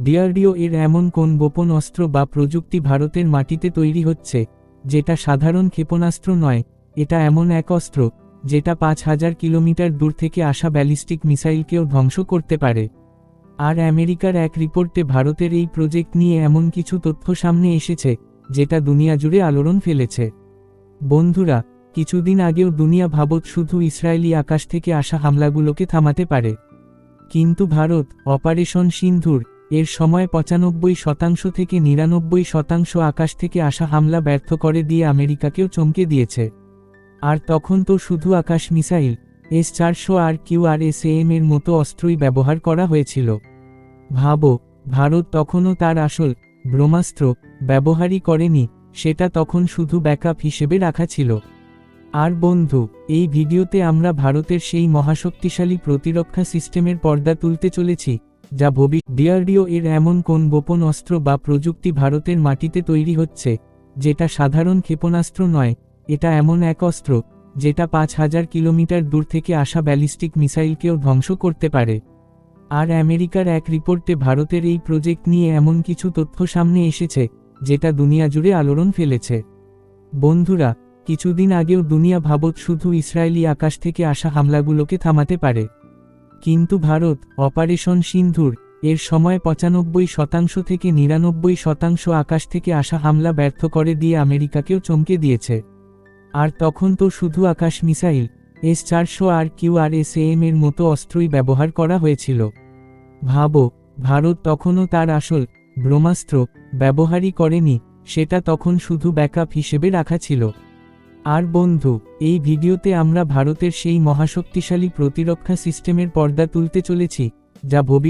DRDO এর এমন কোন গোপন অস্ত্র বা প্রযুক্তি ভারতের মাটিতে তৈরি হচ্ছে, যেটা সাধারণ ক্ষেপণাস্ত্র নয়, এটা এমন এক অস্ত্র, যেটা ৫,০০০ কিলোমিটার দূর থেকে আসা ব্যালিস্টিক মিসাইলকেও ধ্বংস করতে পারে। আর আমেরিকার এক রিপোর্টে ভারতের এই প্রজেক্ট নিয়ে এমন কিছু তথ্য সামনে এসেছে, যেটা দুনিয়া জুড়ে আলোড়ন ফেলেছে। বন্ধুরা, কিছুদিন আগেও দুনিয়া ভাবত শুধু ইসরায়েলি আকাশ থেকে আসা হামলাগুলোকে থামাতে পারে। কিন্তু ভারত অপারেশন সিন্ধুর এর সময় ৯৫% থেকে ৯৯% আকাশ থেকে আসা হামলা ব্যর্থ করে দিয়ে আমেরিকাকেও চমকে দিয়েছে। আর তখন তো শুধু আকাশ মিসাইল S-400 আর QRSAM এর মতো অস্ত্রই ব্যবহার করা হয়েছিল। ভাবো, ভারত তখনও তার আসল ব্রহ্মাস্ত্র ব্যবহারই করেনি, সেটা তখন শুধু ব্যাকআপ হিসেবে রাখা ছিল। আর বন্ধু, এই ভিডিওতে আমরা ভারতের সেই মহাশক্তিশালী প্রতিরক্ষা সিস্টেমের পর্দা তুলতে চলেছি, যা ডিআরডিও এর এমন কোন গোপন অস্ত্র বা প্রযুক্তি ভারতের মাটিতে তৈরি হচ্ছে, যেটা সাধারণ ক্ষেপণাস্ত্র নয়, এটা এমন এক অস্ত্র, যেটা ৫,০০০ কিলোমিটার দূর থেকে আসা ব্যালিস্টিক মিসাইলকেও ধ্বংস করতে পারে। আর আমেরিকার এক রিপোর্টে ভারতের এই প্রজেক্ট নিয়ে এমন কিছু তথ্য সামনে এসেছে, যেটা দুনিয়া জুড়ে আলোড়ন ফেলেছে। বন্ধুরা, কিছুদিন আগেও দুনিয়া ভাবত শুধু ইসরায়েলি আকাশ থেকে আসা হামলাগুলোকে থামাতে পারে। কিন্তু ভারত অপারেশন সিন্ধুর এর সময় ৯৫% থেকে ৯৯% আকাশ থেকে আসা হামলা ব্যর্থ করে দিয়ে আমেরিকাকেও চমকে দিয়েছে। আর তখন তো শুধু আকাশ মিসাইল S-400 আর QRSAM এর মতো অস্ত্রই ব্যবহার করা হয়েছিল। ভাবো, ভারত তখনও তার আসল ব্রহ্মাস্ত্র ব্যবহারই করেনি, সেটা তখন শুধু ব্যাকআপ হিসেবে রাখা ছিল। আর বন্ধু, এই ভিডিওতে আমরা ভারতের সেই মহাশক্তিশালী প্রতিরক্ষা সিস্টেমের পর্দা তুলতে চলেছি, যা